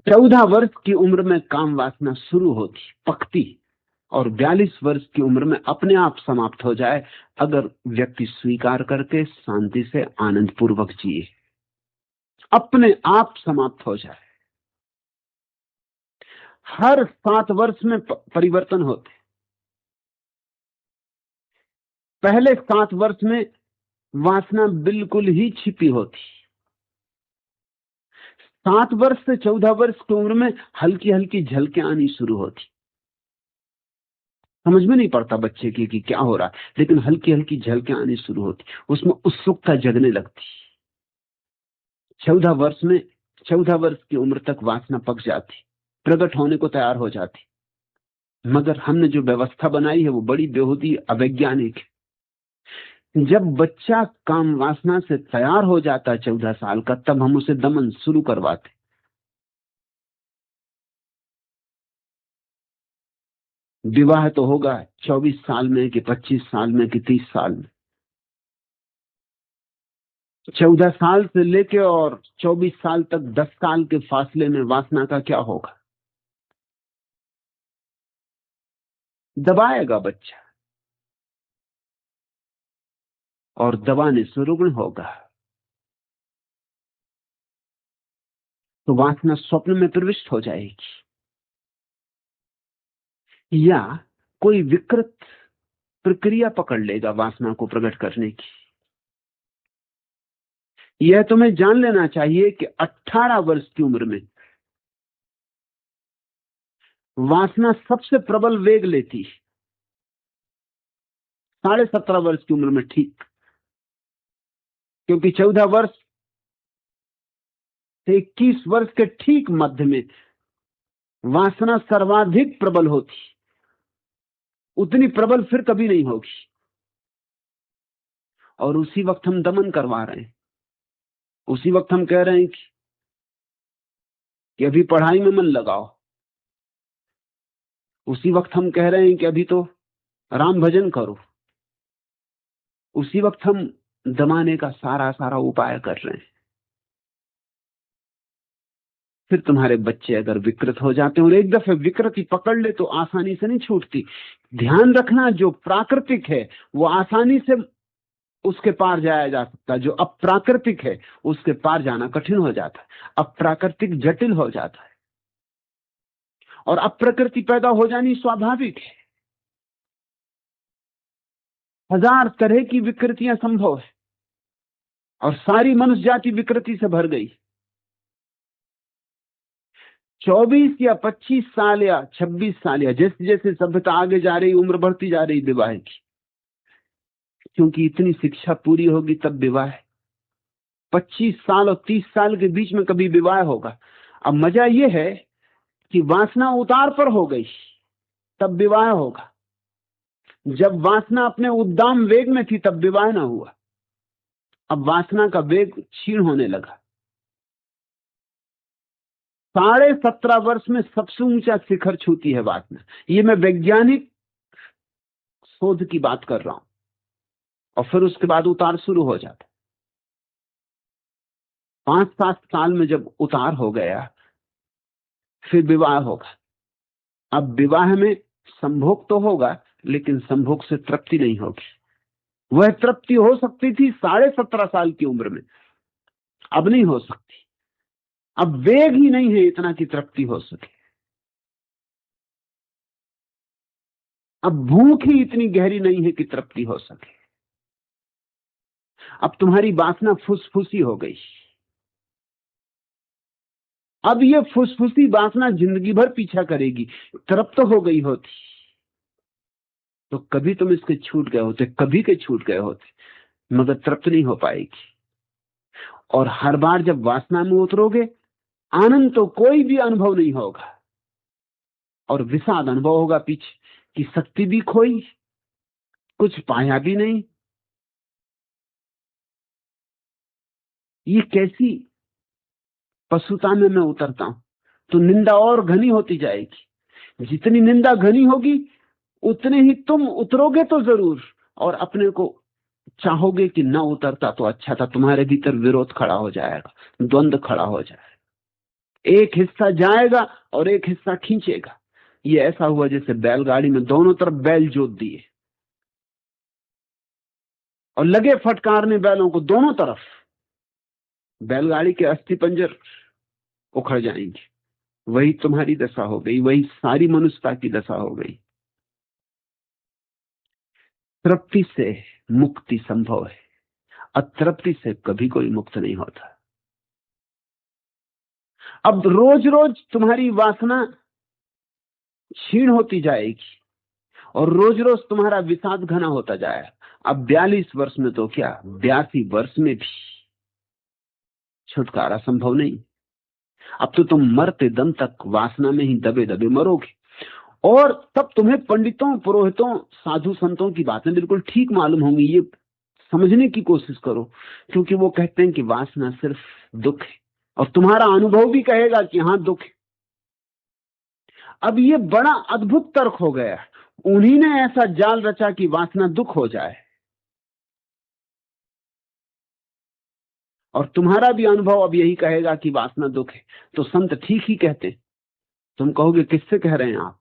14 वर्ष की उम्र में काम वासना शुरू होती, पकती, और 42 वर्ष की उम्र में अपने आप समाप्त हो जाए, अगर व्यक्ति स्वीकार करके शांति से आनंद पूर्वक जिए, अपने आप समाप्त हो जाए। हर 7 वर्ष में परिवर्तन होते। पहले 7 वर्ष में वासना बिल्कुल ही छिपी होती। 7 वर्ष से 14 वर्ष की उम्र में हल्की हल्की झलकें आनी शुरू होती। समझ में नहीं पड़ता बच्चे की कि क्या हो रहा है, लेकिन हल्की हल्की झलकें आनी शुरू होती, उसमें उत्सुकता जगने लगती। 14 वर्ष में 14 वर्ष की उम्र तक वासना पक जाती, प्रकट होने को तैयार हो जाती। मगर हमने जो व्यवस्था बनाई है वो बड़ी बेहूदी अवैज्ञानिक है। जब बच्चा काम वासना से तैयार हो जाता है 14 साल का, तब हम उसे दमन शुरू करवाते। विवाह तो होगा 24 साल में कि 25 साल में कि 30 साल में। 14 साल से लेके और 24 साल तक 10 साल के फासले में वासना का क्या होगा? दबाएगा बच्चा और दबाने से रुग्ण होगा, तो वासना स्वप्न में प्रविष्ट हो जाएगी, या कोई विकृत प्रक्रिया पकड़ लेगा वासना को प्रकट करने की। यह तुम्हें जान लेना चाहिए कि 18 वर्ष की उम्र में वासना सबसे प्रबल वेग लेती, 17.5 वर्ष की उम्र में ठीक, क्योंकि 14 वर्ष से 21 वर्ष के ठीक मध्य में वासना सर्वाधिक प्रबल होती। उतनी प्रबल फिर कभी नहीं होगी, और उसी वक्त हम दमन करवा रहे हैं। उसी वक्त हम कह रहे हैं कि अभी पढ़ाई में मन लगाओ। उसी वक्त हम कह रहे हैं कि अभी तो राम भजन करो। उसी वक्त हम दमाने का सारा उपाय कर रहे हैं। फिर तुम्हारे बच्चे अगर विकृत हो जाते हैं, और एक दफे विकृति पकड़ ले तो आसानी से नहीं छूटती। ध्यान रखना, जो प्राकृतिक है वो आसानी से उसके पार जाया जा सकता है, जो अप्राकृतिक है उसके पार जाना कठिन हो जाता है। अप्राकृतिक जटिल हो जाता है, और अप्रकृति पैदा हो जानी स्वाभाविक है। 1000 तरह की विकृतियां संभव है, और सारी मनुष्य जाति विकृति से भर गई। 24 या 25 साल या 26 साल, या जैसे जैसे सभ्यता आगे जा रही, उम्र बढ़ती जा रही विवाह की, क्योंकि इतनी शिक्षा पूरी होगी तब विवाह। 25 साल और 30 साल के बीच में कभी विवाह होगा। अब मजा यह है कि वासना उतार पर हो गई, तब विवाह होगा। जब वासना अपने उद्दाम वेग में थी तब विवाह ना हुआ। अब वासना का वेग क्षीण होने लगा। 17.5 वर्ष में सबसे ऊंचा शिखर छूती है वासना। ये मैं वैज्ञानिक शोध की बात कर रहा हूं, और फिर उसके बाद उतार शुरू हो जाता। 5-7 साल में जब उतार हो गया, फिर विवाह होगा। अब विवाह में संभोग तो होगा, लेकिन संभोग से तृप्ति नहीं होगी। वह तृप्ति हो सकती थी 17.5 साल की उम्र में, अब नहीं हो सकती। अब वेग ही नहीं है इतना कि तृप्ति हो सके। अब भूख ही इतनी गहरी नहीं है कि तृप्ति हो सके। अब तुम्हारी वासना फुसफुसी हो गई। अब ये फुसफुसी वासना जिंदगी भर पीछा करेगी। तृप्त हो गई होती तो कभी तुम इसके छूट गए होते, कभी के छूट गए होते, मगर तृप्त नहीं हो पाएगी। और हर बार जब वासना में उतरोगे, आनंद तो कोई भी अनुभव नहीं होगा, और विषाद अनुभव होगा पीछे, कि शक्ति भी खोई, कुछ पाया भी नहीं। ये कैसी पशुता में मैं उतरता हूं। तो निंदा और घनी होती जाएगी। जितनी निंदा घनी होगी, उतने ही तुम उतरोगे तो जरूर, और अपने को चाहोगे कि ना उतरता तो अच्छा था। तुम्हारे भीतर विरोध खड़ा हो जाएगा, द्वंद्व खड़ा हो जाएगा। एक हिस्सा जाएगा और एक हिस्सा खींचेगा। ये ऐसा हुआ जैसे बैलगाड़ी में दोनों तरफ बैल जोत दिए और लगे फटकारने बैलों को दोनों तरफ। बैलगाड़ी के अस्थि पंजर उखड़ जाएंगे। वही तुम्हारी दशा हो गई, वही सारी मनुष्यता की दशा हो गई। तृप्ति से मुक्ति संभव है, अतृप्ति से कभी कोई मुक्त नहीं होता। अब रोज रोज तुम्हारी वासना क्षीण होती जाएगी और रोज रोज तुम्हारा विषाद घना होता जाएगा। अब 42 वर्ष में तो क्या, 82 वर्ष में भी छुटकारा संभव नहीं। अब तो तुम मरते दम तक वासना में ही दबे दबे मरोगे। और तब तुम्हें पंडितों, पुरोहितों, साधु संतों की बातें बिल्कुल ठीक मालूम होंगी। ये समझने की कोशिश करो, क्योंकि वो कहते हैं कि वासना सिर्फ दुख है, और तुम्हारा अनुभव भी कहेगा कि हां दुख है। अब ये बड़ा अद्भुत तर्क हो गया। उन्हीं ने ऐसा जाल रचा कि वासना दुख हो जाए, और तुम्हारा भी अनुभव अब यही कहेगा कि वासना दुख है। तो संत ठीक ही कहते। तुम कहोगे किससे कह रहे हैं आप?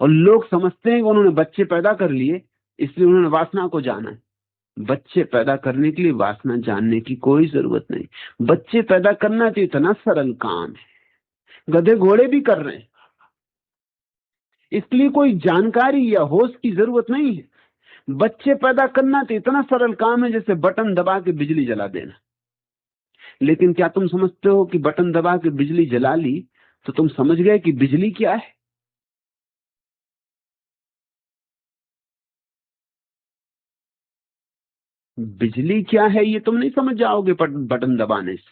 और लोग समझते हैं कि उन्होंने बच्चे पैदा कर लिए, इसलिए उन्होंने वासना को जाना है। बच्चे पैदा करने के लिए वासना जानने की कोई जरूरत नहीं। बच्चे पैदा करना तो इतना सरल काम है, गधे घोड़े भी कर रहे हैं। इसलिए कोई जानकारी या होश की जरूरत नहीं है। बच्चे पैदा करना तो इतना सरल काम है जैसे बटन दबा के बिजली जला देना। लेकिन क्या तुम समझते हो कि बटन दबा के बिजली जला ली तो तुम समझ गए कि बिजली क्या है? बिजली क्या है ये तुम नहीं समझ जाओगे बटन दबाने से।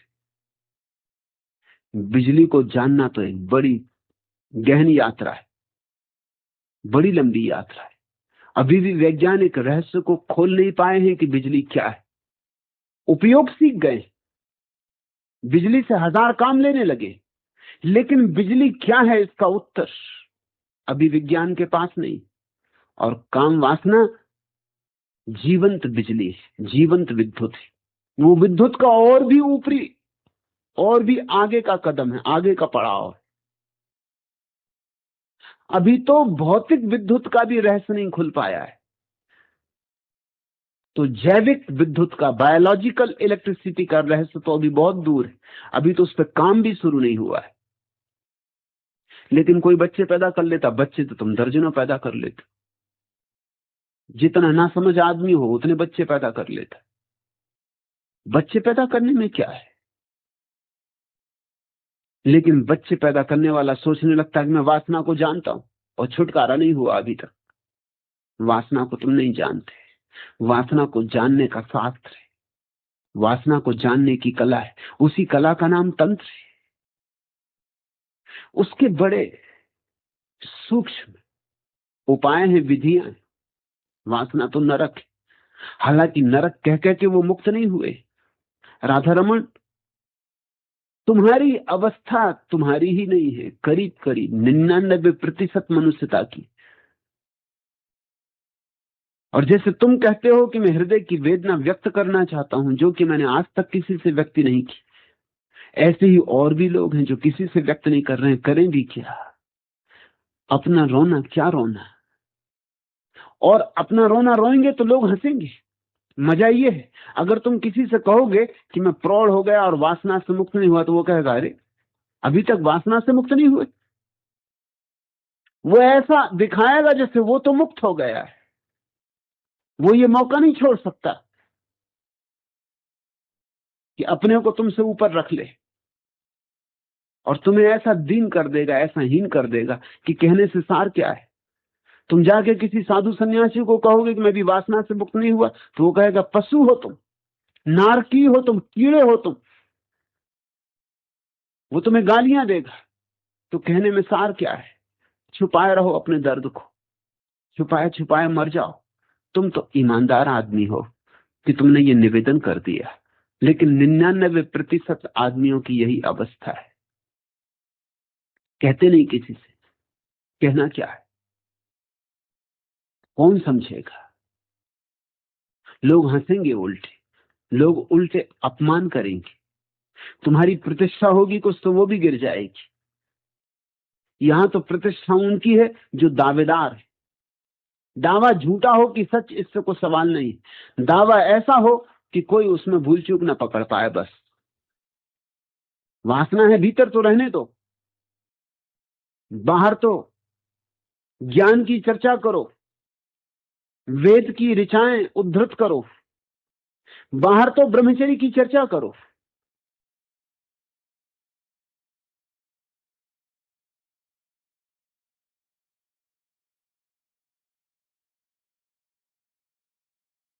बिजली को जानना तो एक बड़ी गहन यात्रा है, बड़ी लंबी यात्रा है। अभी भी वैज्ञानिक रहस्य को खोल नहीं पाए हैं कि बिजली क्या है। उपयोग सीख गए, बिजली से हजार काम लेने लगे, लेकिन बिजली क्या है इसका उत्तर अभी विज्ञान के पास नहीं। और काम वासना जीवंत बिजली है, जीवंत विद्युत है। वो विद्युत का और भी ऊपरी, और भी आगे का कदम है, आगे का पड़ाव है। अभी तो भौतिक विद्युत का भी रहस्य नहीं खुल पाया है, तो जैविक विद्युत का, बायोलॉजिकल इलेक्ट्रिसिटी का रहस्य तो अभी बहुत दूर है। अभी तो उस पर काम भी शुरू नहीं हुआ है। लेकिन कोई बच्चे पैदा कर लेता, बच्चे तो तुम दर्जनों पैदा कर लेते। जितना नासमझ आदमी हो उतने बच्चे पैदा कर लेता। बच्चे पैदा करने में क्या है? लेकिन बच्चे पैदा करने वाला सोचने लगता है कि मैं वासना को जानता हूं, और छुटकारा नहीं हुआ अभी तक। वासना को तुम नहीं जानते। वासना को जानने का शास्त्र है, वासना को जानने की कला है। उसी कला का नाम तंत्र है। उसके बड़े सूक्ष्म उपाय हैं, विधियां हैं। वासना तो नरक है, हालांकि नरक कह कह के वो मुक्त नहीं हुए। राधा रमन, तुम्हारी अवस्था तुम्हारी ही नहीं है, करीब करीब 99% मनुष्यता की। और जैसे तुम कहते हो कि मैं हृदय की वेदना व्यक्त करना चाहता हूं, जो कि मैंने आज तक किसी से व्यक्त नहीं की, ऐसे ही और भी लोग हैं जो किसी से व्यक्त नहीं कर रहे हैं। करें भी क्या? अपना रोना क्या रोना, और अपना रोना रोएंगे तो लोग हंसेंगे। मजा ये है, अगर तुम किसी से कहोगे कि मैं प्रौढ़ हो गया और वासना से मुक्त नहीं हुआ, तो वो कहेगा अरे अभी तक वासना से मुक्त नहीं हुए। वो ऐसा दिखाएगा जैसे वो तो मुक्त हो गया है। वो ये मौका नहीं छोड़ सकता कि अपने को तुमसे ऊपर रख ले, और तुम्हें ऐसा दीन कर देगा, ऐसा हीन कर देगा कि कहने से सार क्या है। तुम जाके किसी साधु सन्यासी को कहोगे कि मैं भी वासना से मुक्त नहीं हुआ, तो वो कहेगा पशु हो तुम, नारकी हो तुम, कीड़े हो तुम। वो तुम्हें गालियां देगा। तो कहने में सार क्या है? छुपाए रहो अपने दर्द को, छुपाए छुपाए मर जाओ। तुम तो ईमानदार आदमी हो कि तुमने ये निवेदन कर दिया, लेकिन 99% आदमियों की यही अवस्था है। कहते नहीं किसी से, कहना क्या है? कौन समझेगा? लोग हंसेंगे, उल्टे लोग उल्टे अपमान करेंगे। तुम्हारी प्रतिष्ठा होगी कुछ तो वो भी गिर जाएगी। यहां तो प्रतिष्ठा उनकी है जो दावेदार है। दावा झूठा हो कि सच, इससे कोई सवाल नहीं। दावा ऐसा हो कि कोई उसमें भूल चूक ना पकड़ पाए। बस वासना है भीतर तो रहने दो, बाहर तो ज्ञान की चर्चा करो, वेद की ऋचाएं उद्धृत करो, बाहर तो ब्रह्मचर्य की चर्चा करो।